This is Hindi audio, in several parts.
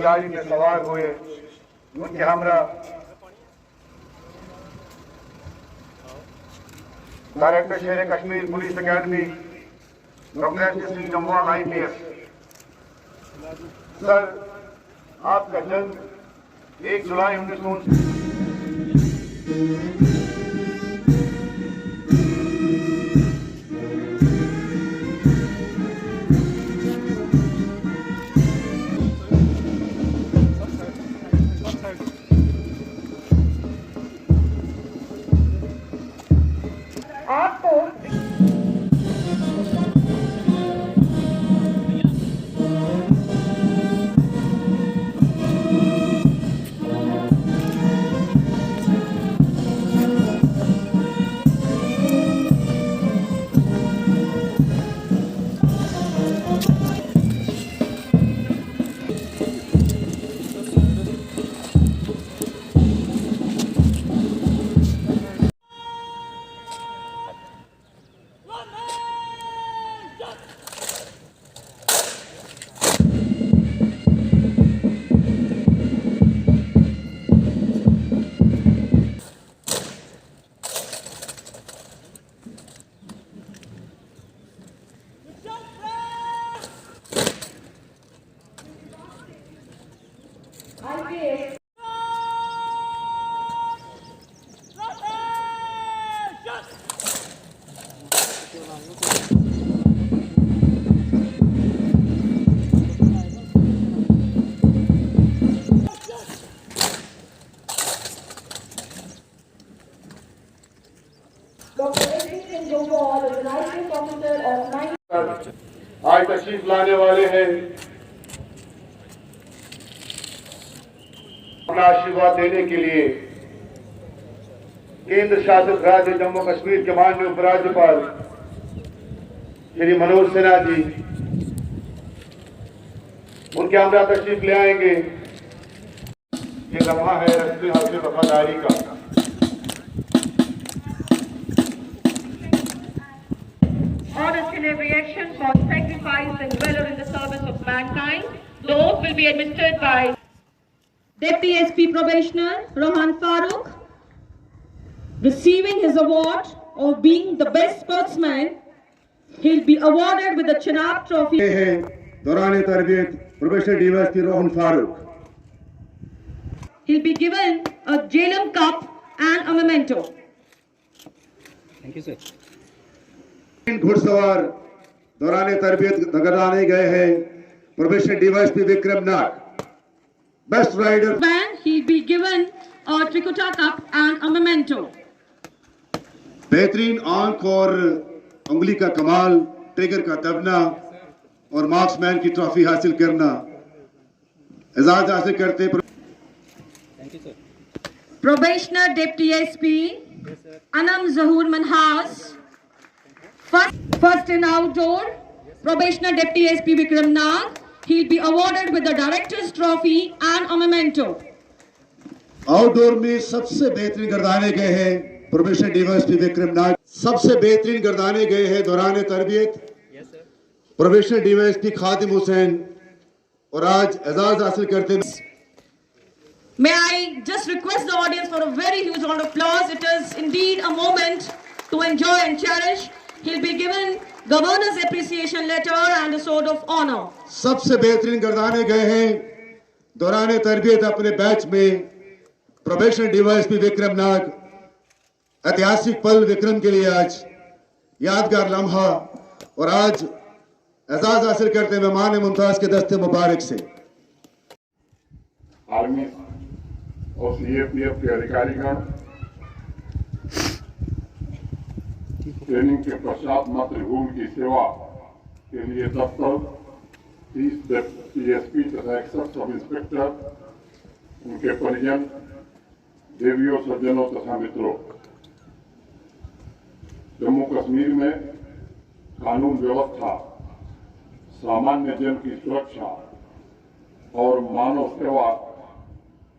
गाड़ी में सवार हुए उनके हमरा डायरेक्टर शेर Kashmir police academy doctor Singh Jamwal IPS। Sir, आपका जन्म 1 जुलाई 1959 आज तशरीफ लाने वाले हैं, अपना आशीर्वाद देने के लिए केंद्र शासित राज्य जम्मू कश्मीर के माननीय उपराज्यपाल श्री मनोज सिन्हा जी उनके हमरा तशरीफ ले आएंगे। ये लम्हा है रस्मी हल्की वफादारी का। Reaction for sacrifice and valor in the service of mankind. Those will be administered by Deputy SP Probationer Rohan Farooq, receiving his award of being the best sportsman. He'll be awarded with the Chenab Trophy. दौरान तरबियत probationer DSP Rohan Farooq. He'll be given a Jhelum Cup and a memento. Thank you, sir. घुड़सवार दौरान तरबियत नगराने गए हैं probationer DSP Vikram Nag. Best rider he'll be given a Trikuta Cup and a memento. बेहतरीन आंख और उंगली का कमाल, ट्रिगर का दबना और मार्क्समैन की ट्रॉफी हासिल करना, एजाज हासिल करते। Thank you, sir. Probationer Deputy SP Anam Zahur Manhas. First in outdoor, Probationer Deputy SP Vikram Nag. He'll be awarded with the Director's Trophy and a memento. Outdoor में सबसे बेहतरीन गर्दाने गए हैं प्रोबेशनर DSP विक्रम नाग। सबसे बेहतरीन गर्दाने गए हैं दौरान तरबियत प्रोबेशनर DSP खादिम हुसैन और आज एजाज हासिल करते हैं। May I just request the audience for a very huge round of applause. It is indeed a moment to enjoy and cherish. He'll be given Governor's Appreciation Letter and a Sword of Honor. सबसे बेहतरीन गर्दाने गए हैं दौरान तरबियत अपने बैच में प्रोबेशनर DSP विक्रम नाग। ऐतिहासिक पल विक्रम के लिए आज यादगार लम्हा और आज एजाज हासिल करते मेहमान मुमताज के दस्ते मुबारक से। आर्मी और CAPF के अधिकारीगण ट्रेनिंग के पश्चात मातृभूमि की सेवा के लिए दफ्तर 30 DSP तथा 61 सब इंस्पेक्टर, उनके परिजन, देवियों, सज्जनों तथा मित्रों, जम्मू कश्मीर में कानून व्यवस्था, सामान्य जन की सुरक्षा और मानव सेवा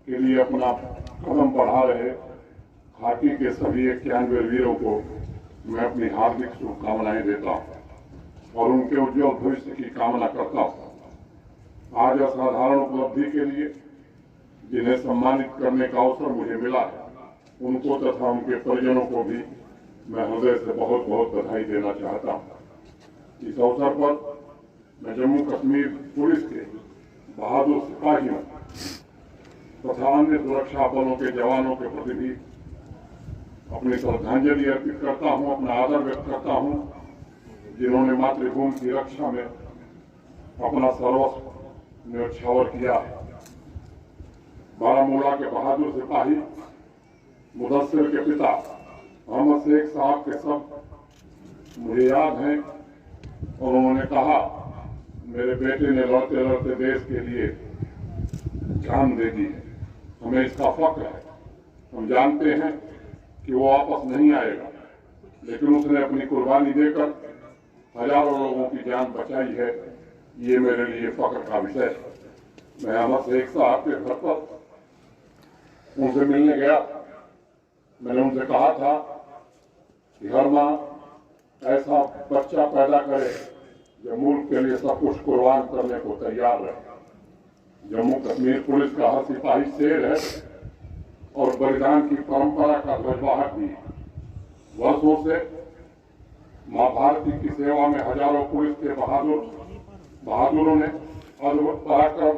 के लिए अपना कदम बढ़ा रहे घाटी के सभी 91 वीरों को मैं अपनी हार्दिक शुभकामनाएं देता हूं और उनके उज्जवल भविष्य की कामना करता हूं। आज असाधारण उपलब्धि के लिए जिन्हें सम्मानित करने का अवसर मुझे मिला है, उनको तथा उनके परिजनों को भी मैं हृदय से बहुत बहुत बधाई देना चाहता हूं। इस अवसर पर मैं जम्मू कश्मीर पुलिस के बहादुर सिपाहियों तथा अन्य सुरक्षा बलों के जवानों के प्रति भी अपनी श्रद्धांजलि अर्पित करता हूं, अपना आदर व्यक्त करता हूं, जिन्होंने मातृभूमि की रक्षा में अपना सर्वस्व न्योछावर किया है। बारामूला के बहादुर सिपाही मुदस्सिर के पिता मोहम्मद शेख साहब के शब्द मुझे याद हैं। उन्होंने कहा, मेरे बेटे ने लड़ते लड़ते देश के लिए जान दे दी है, हमें इसका फख्र है। हम जानते हैं कि वो वापस नहीं आएगा, लेकिन उसने अपनी कुर्बानी देकर हजारों लोगों की जान बचाई है। ये मेरे लिए फख्र का विषय है। मैं अहमद शेख साहब के घर पर उनसे मिलने गया। मैंने उनसे कहा था कि हर माँ ऐसा बच्चा पैदा करे जो मुल्क के लिए सब कुछ कुर्बान करने को तैयार रहे। जम्मू कश्मीर पुलिस का हर सिपाही शेर है और बलिदान की परंपरा का ध्वजवाहक भी है। वर्षों से मां भारती की सेवा में हजारों पुलिस के बहादुरों ने अद्भुत पराक्रम,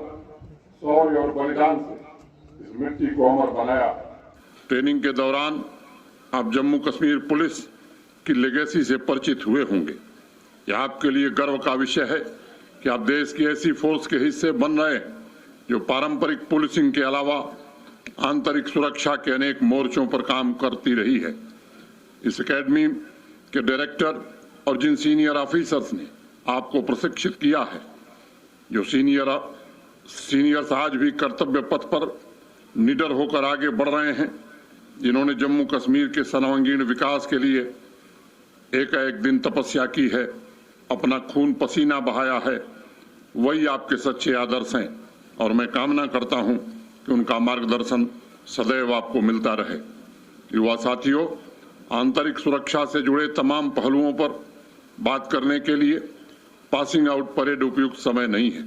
शौर्य और बलिदान से इस मिट्टी को अमर बनाया। ट्रेनिंग के दौरान आप जम्मू कश्मीर पुलिस की लेगेसी से परिचित हुए होंगे। यह आपके लिए गर्व का विषय है कि आप देश की ऐसी फोर्स के हिस्से बन रहे हैं जो पारंपरिक पुलिसिंग के अलावा आंतरिक सुरक्षा के अनेक मोर्चों पर काम करती रही है। इस एकेडमी के डायरेक्टर और जिन सीनियर ऑफिसर्स ने आपको प्रशिक्षित किया है, जो सीनियर्स आज भी कर्तव्य पथ पर निडर होकर आगे बढ़ रहे हैं, जिन्होंने जम्मू कश्मीर के सर्वांगीण विकास के लिए एक दिन तपस्या की है, अपना खून पसीना बहाया है, वही आपके सच्चे आदर्श हैं और मैं कामना करता हूं कि उनका मार्गदर्शन सदैव आपको मिलता रहे। युवा साथियों, आंतरिक सुरक्षा से जुड़े तमाम पहलुओं पर बात करने के लिए पासिंग आउट परेड उपयुक्त समय नहीं है।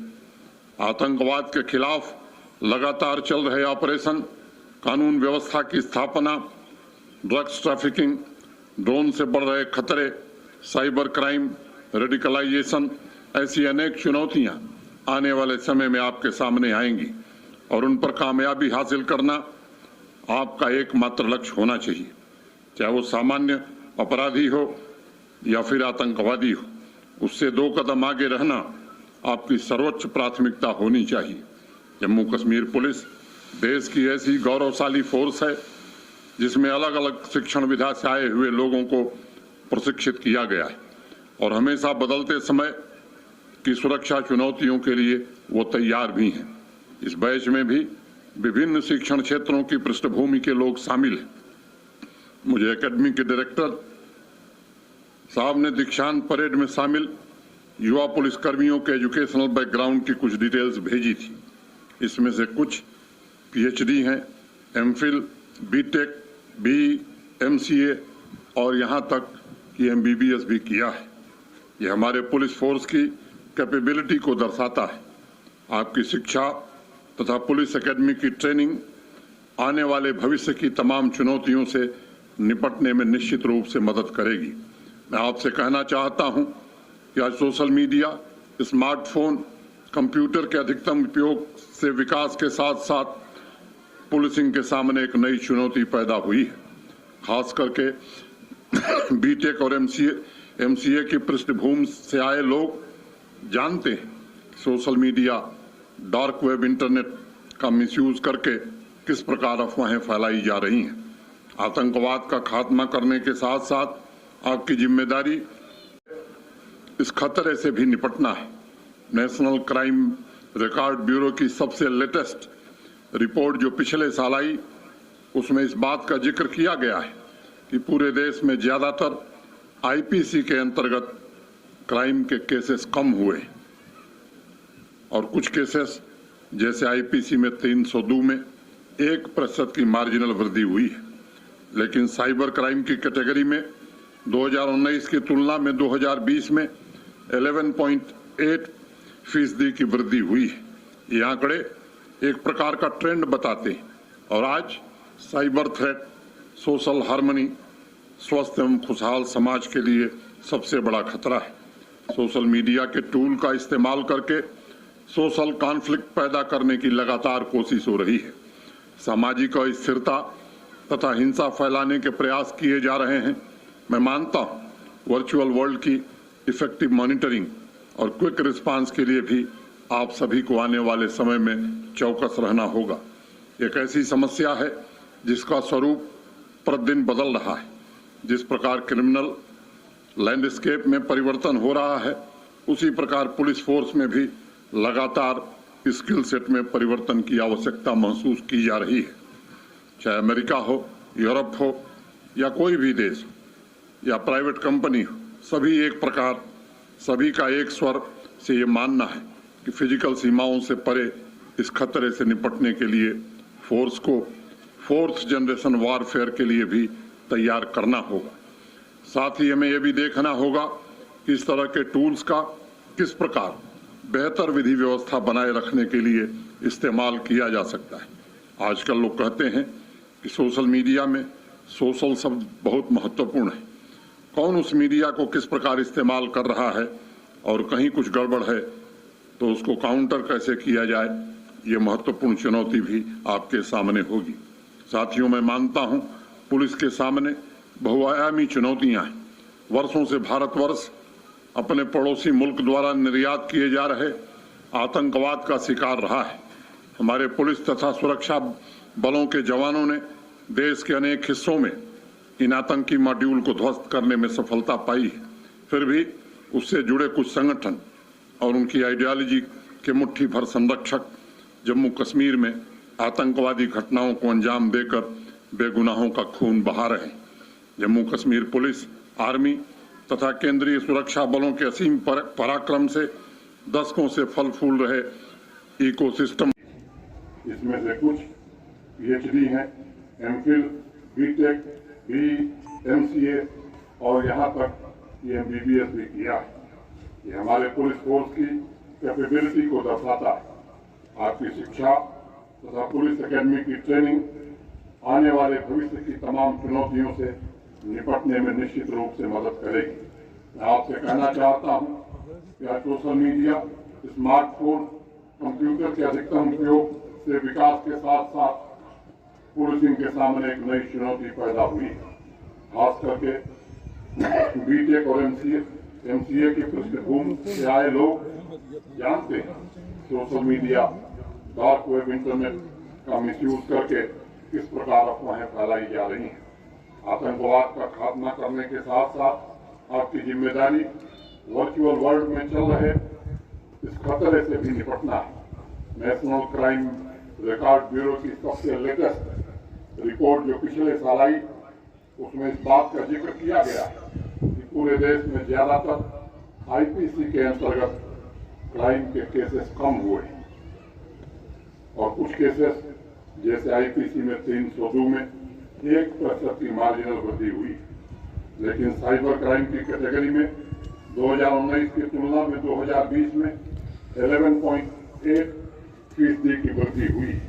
आतंकवाद के खिलाफ लगातार चल रहे ऑपरेशन, कानून व्यवस्था की स्थापना, ड्रग्स ट्रैफिकिंग, ड्रोन से बढ़ रहे खतरे, साइबर क्राइम, रेडिकलाइजेशन, ऐसी अनेक चुनौतियां आने वाले समय में आपके सामने आएंगी और उन पर कामयाबी हासिल करना आपका एकमात्र लक्ष्य होना चाहिए। चाहे वो सामान्य अपराधी हो या फिर आतंकवादी हो, उससे 2 कदम आगे रहना आपकी सर्वोच्च प्राथमिकता होनी चाहिए। जम्मू कश्मीर पुलिस देश की ऐसी गौरवशाली फोर्स है जिसमें अलग अलग शिक्षण विधा से आए हुए लोगों को प्रशिक्षित किया गया है और हमेशा बदलते समय की सुरक्षा चुनौतियों के लिए वो तैयार भी हैं। इस बैच में भी विभिन्न शिक्षण क्षेत्रों की पृष्ठभूमि के लोग शामिल हैं। मुझे एकेडमी के डायरेक्टर साहब ने दीक्षांत परेड में शामिल युवा पुलिस कर्मियों के एजुकेशनल बैकग्राउंड की कुछ डिटेल्स भेजी थी। इसमें से कुछ पीएचडी हैं, एमफिल, बीटेक, बीई, एमसीए और यहां तक कि एमबीबीएस भी किया है। यह हमारे पुलिस फोर्स की कैपेबिलिटी को दर्शाता है। आपकी शिक्षा तथा पुलिस एकेडमी की ट्रेनिंग आने वाले भविष्य की तमाम चुनौतियों से निपटने में निश्चित रूप से मदद करेगी। मैं आपसे कहना चाहता हूं कि आज सोशल मीडिया, स्मार्टफोन, कंप्यूटर के अधिकतम उपयोग से विकास के साथ साथ पुलिसिंग के सामने एक नई चुनौती पैदा हुई है। खास करके बीटेक और एमसीए की पृष्ठभूमि से आए लोग जानते हैं social media, dark web, internet का मिसयूज करके किस प्रकार अफवाहें फैलाई जा रही हैं। आतंकवाद का खात्मा करने के साथ साथ आपकी जिम्मेदारी इस खतरे से भी निपटना है। नेशनल क्राइम रिकॉर्ड ब्यूरो की सबसे लेटेस्ट रिपोर्ट जो पिछले साल आई, उसमें इस बात का जिक्र किया गया है कि पूरे देश में ज्यादातर आईपीसी के अंतर्गत क्राइम के केसेस कम हुए और कुछ केसेस जैसे आईपीसी में 302 में 1% की मार्जिनल वृद्धि हुई है। लेकिन साइबर क्राइम की कैटेगरी में 2019 की तुलना में 2020 में 11.8% की वृद्धि हुई है। ये आंकड़े एक प्रकार का ट्रेंड बताते हैं और आज साइबर थ्रेट सोशल हार्मनी, स्वस्थ एवं खुशहाल समाज के लिए सबसे बड़ा खतरा है। सोशल मीडिया के टूल का इस्तेमाल करके सोशल कॉन्फ्लिक्ट पैदा करने की लगातार कोशिश हो रही है। सामाजिक अस्थिरता तथा हिंसा फैलाने के प्रयास किए जा रहे हैं। मैं मानता हूं वर्चुअल वर्ल्ड की इफेक्टिव मॉनिटरिंग और क्विक रिस्पांस के लिए भी आप सभी को आने वाले समय में चौकस रहना होगा। एक ऐसी समस्या है जिसका स्वरूप प्रतिदिन बदल रहा है। जिस प्रकार क्रिमिनल लैंडस्केप में परिवर्तन हो रहा है, उसी प्रकार पुलिस फोर्स में भी लगातार स्किल सेट में परिवर्तन की आवश्यकता महसूस की जा रही है। चाहे अमेरिका हो, यूरोप हो या कोई भी देश हो या प्राइवेट कंपनी हो, सभी एक प्रकार, सभी का एक स्वर से ये मानना है कि फिजिकल सीमाओं से परे इस खतरे से निपटने के लिए फोर्स को फोर्थ जनरेशन वॉरफेयर के लिए भी तैयार करना होगा। साथ ही हमें यह भी देखना होगा कि इस तरह के टूल्स का किस प्रकार बेहतर विधि व्यवस्था बनाए रखने के लिए इस्तेमाल किया जा सकता है। आजकल लोग कहते हैं कि सोशल मीडिया में सोशल शब्द बहुत महत्वपूर्ण है। कौन उस मीडिया को किस प्रकार इस्तेमाल कर रहा है और कहीं कुछ गड़बड़ है तो उसको काउंटर कैसे किया जाए, ये महत्वपूर्ण चुनौती भी आपके सामने होगी। साथियों, मैं मानता हूं पुलिस के सामने बहुआयामी चुनौतियां हैं। वर्षों से भारतवर्ष अपने पड़ोसी मुल्क द्वारा निर्यात किए जा रहे आतंकवाद का शिकार रहा है। हमारे पुलिस तथा सुरक्षा बलों के जवानों ने देश के अनेक हिस्सों में इन आतंकी मॉड्यूल को ध्वस्त करने में सफलता पाई है। फिर भी उससे जुड़े कुछ संगठन और उनकी आइडियोलॉजी के मुट्ठी भर संरक्षक जम्मू कश्मीर में आतंकवादी घटनाओं को अंजाम देकर बेगुनाहों का खून बहा रहे हैं। जम्मू कश्मीर पुलिस, आर्मी तथा केंद्रीय सुरक्षा बलों के असीम पराक्रम से दशकों से फल फूल रहे इकोसिस्टम, इसमें से कुछ PhD हैं, MPhil, BTech, MCA और यहाँ तक MBBS भी किया है। ये हमारे पुलिस फोर्स की कैपेबिलिटी को दर्शाता है। आपकी शिक्षा तथा पुलिस एकेडमी की ट्रेनिंग आने वाले भविष्य की तमाम चुनौतियों से निपटने में निश्चित रूप से मदद करेगी। मैं आपसे कहना चाहता हूं कि आज सोशल मीडिया, स्मार्टफोन, कंप्यूटर के अधिकतम उपयोग से विकास के साथ साथ पुलिसिंग के सामने एक नई चुनौती पैदा हुई है। खास करके BTech और MCA की पृष्ठभूमि से आए लोग जानते हैं social media, dark web, internet का मिसयूज करके किस प्रकार अफवाहें फैलाई जा रही हैं। आतंकवाद का खात्मा करने के साथ साथ आपकी जिम्मेदारी वर्चुअल वर्ल्ड में चल रहे इस खतरे से भी निपटना है। नेशनल क्राइम रिकॉर्ड ब्यूरो की सबसे लेटेस्ट रिपोर्ट जो पिछले साल आई, उसमें इस बात का जिक्र किया गया कि पूरे देश में ज्यादातर IPC के अंतर्गत क्राइम के केसेस कम हुए और कुछ केसेस जैसे IPC में 302 में 1% की मार्जिनल वृद्धि हुई। लेकिन साइबर क्राइम की कैटेगरी में 2019 की तुलना में 2020 में 11.8% की वृद्धि हुई।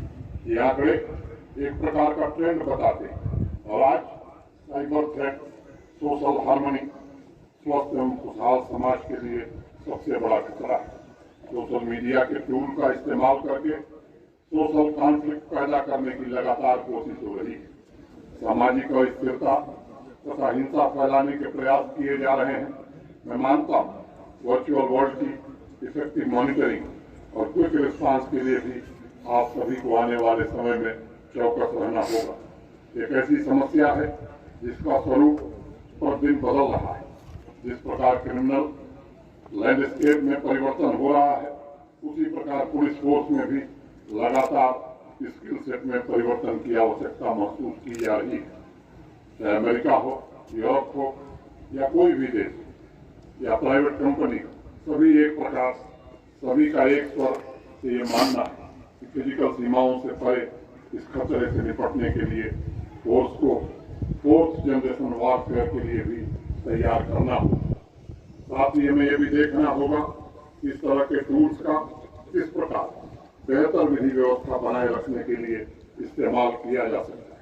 ये आंकड़े एक प्रकार का ट्रेंड बताते हैं और आज साइबर थ्रेट सोशल हार्मनी, स्वस्थ एवं खुशहाल समाज के लिए सबसे बड़ा खतरा है। सोशल मीडिया के टूल का इस्तेमाल करके सोशल कॉन्फ्लिक्ट पैदा करने की लगातार कोशिश हो रही है। सामाजिक अस्थिरता तथा हिंसा फैलाने के प्रयास किए जा रहे हैं। मैं मानता हूं वर्चुअल वर्ल्ड की इफेक्टिव मॉनिटरिंग और क्विक रिस्पांस के लिए भी आप सभी को आने वाले समय में चौकस रहना होगा। एक ऐसी समस्या है जिसका स्वरूप प्रतिदिन बदल रहा है। जिस प्रकार क्रिमिनल लैंडस्केप में परिवर्तन हो रहा है, उसी प्रकार पुलिस फोर्स में भी लगातार स्किल सेट में परिवर्तन की आवश्यकता महसूस की जा रही है। चाहे अमेरिका हो, यूरोप हो या कोई भी देश या प्राइवेट कंपनी हो, सभी एक प्रकार, सभी का एक स्वर से ये मानना है कि फिजिकल सीमाओं से परे इस खतरे से निपटने के लिए फोर्स को फोर्थ जनरेशन वॉरफेयर के लिए भी तैयार करना होगा। साथ ही हमें यह भी देखना होगा कि इस तरह के टूल्स का किस प्रकार बेहतर विधि व्यवस्था बनाए रखने के लिए इस्तेमाल किया जा सकता है।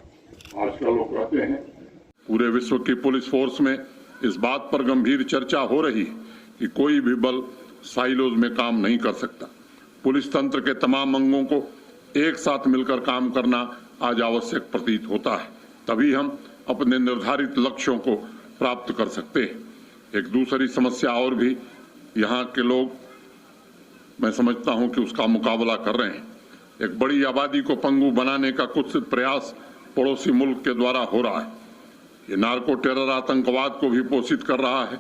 आजकल लोग कहते हैं पूरे विश्व की पुलिस फोर्स में इस बात पर गंभीर चर्चा हो रही है कि कोई भी बल साइलोज में काम नहीं कर सकता। पुलिस तंत्र के तमाम अंगों को एक साथ मिलकर काम करना आज आवश्यक प्रतीत होता है, तभी हम अपने निर्धारित लक्ष्यों को प्राप्त कर सकते हैं। एक दूसरी समस्या और भी यहाँ के लोग, मैं समझता हूँ कि उसका मुकाबला कर रहे हैं। एक बड़ी आबादी को पंगु बनाने का कुछ प्रयास पड़ोसी मुल्क के द्वारा हो रहा है। ये नार्को टेरर आतंकवाद को भी पोषित कर रहा है।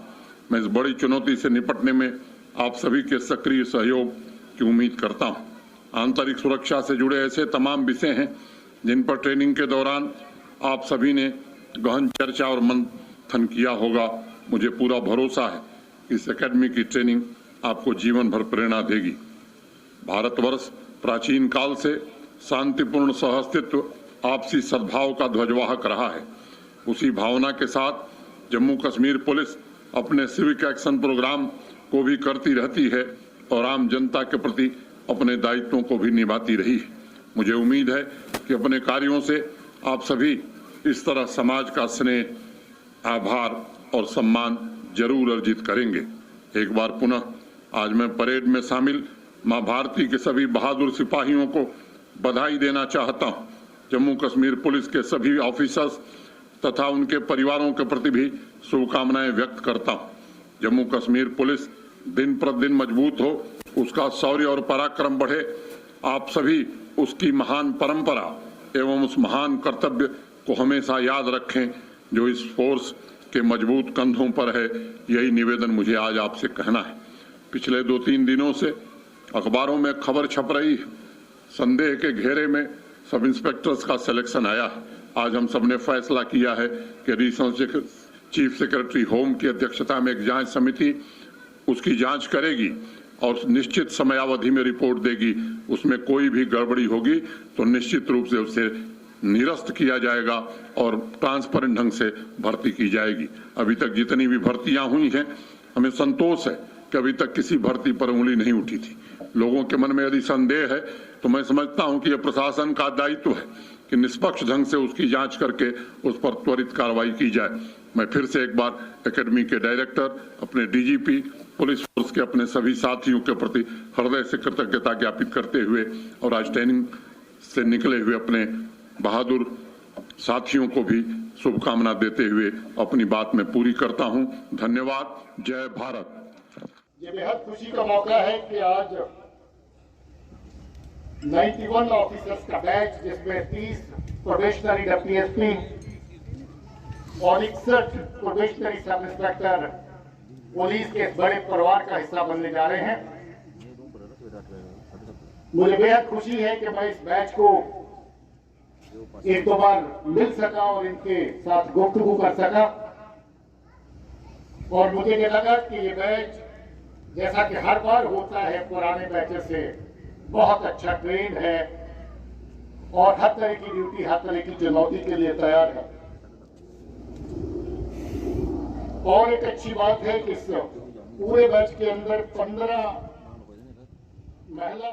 मैं इस बड़ी चुनौती से निपटने में आप सभी के सक्रिय सहयोग की उम्मीद करता हूँ। आंतरिक सुरक्षा से जुड़े ऐसे तमाम विषय हैं जिन पर ट्रेनिंग के दौरान आप सभी ने गहन चर्चा और मंथन किया होगा। मुझे पूरा भरोसा है कि इस एकेडमी की ट्रेनिंग आपको जीवन भर प्रेरणा देगी। भारतवर्ष प्राचीन काल से शांतिपूर्ण सहअस्तित्व, आपसी सद्भाव का ध्वजवाहक रहा है। उसी भावना के साथ जम्मू कश्मीर पुलिस अपने सिविक एक्शन प्रोग्राम को भी करती रहती है और आम जनता के प्रति अपने दायित्वों को भी निभाती रही है। मुझे उम्मीद है कि अपने कार्यों से आप सभी इस तरह समाज का स्नेह, आभार और सम्मान जरूर अर्जित करेंगे। एक बार पुनः आज मैं परेड में शामिल मां भारती के सभी बहादुर सिपाहियों को बधाई देना चाहता हूं। जम्मू कश्मीर पुलिस के सभी ऑफिसर्स तथा उनके परिवारों के प्रति भी शुभकामनाएं व्यक्त करता हूं। जम्मू कश्मीर पुलिस दिन प्रतिदिन मजबूत हो, उसका शौर्य और पराक्रम बढ़े। आप सभी उसकी महान परंपरा एवं उस महान कर्तव्य को हमेशा याद रखें जो इस फोर्स के मजबूत कंधों पर है। यही निवेदन मुझे आज आपसे कहना है। पिछले 2-3 दिनों से अखबारों में खबर छप रही है, संदेह के घेरे में सब इंस्पेक्टर्स का सिलेक्शन आया है। आज हम सबने फैसला किया है कि एडिशनल चीफ सेक्रेटरी होम की अध्यक्षता में एक जांच समिति उसकी जांच करेगी और निश्चित समयावधि में रिपोर्ट देगी। उसमें कोई भी गड़बड़ी होगी तो निश्चित रूप से उसे निरस्त किया जाएगा और ट्रांसपेरेंट ढंग से भर्ती की जाएगी। अभी तक जितनी भी भर्तियां हुई हैं, हमें संतोष है कि अभी तक किसी भर्ती पर उंगली नहीं उठी थी। लोगों के मन में यदि संदेह है तो मैं समझता हूं कि यह प्रशासन का दायित्व है कि निष्पक्ष ढंग से उसकी जांच करके उस पर त्वरित कार्रवाई की जाए। मैं फिर से एक बार एकेडमी के डायरेक्टर, अपने डीजीपी, पुलिस फोर्स के अपने सभी साथियों के प्रति हृदय से कृतज्ञता ज्ञापित करते हुए और आज ट्रेनिंग से निकले हुए अपने बहादुर साथियों को भी शुभकामना देते हुए अपनी बात में पूरी करता हूं। धन्यवाद। जय भारत। ये बेहद खुशी का मौका है कि आज 91 ऑफिसर्स का बैच, जिसमें 30 प्रोबेशनरी डीएसपी और 61 प्रोबेशनरी सब इंस्पेक्टर पुलिस के इस बड़े परिवार का हिस्सा बनने जा रहे हैं। मुझे बेहद खुशी है कि मैं इस बैच को एक दो बार मिल सका और इनके साथ गुफ्तगू कर सका और मुझे ये लगा कि ये बैच, जैसा कि हर बार होता है पुराने बैचेस से, बहुत अच्छा ट्रेंड है और हर तरह की ड्यूटी, हर तरह की चुनौती के लिए तैयार है। और एक अच्छी बात है कि इस पूरे बैच के अंदर 15 महिला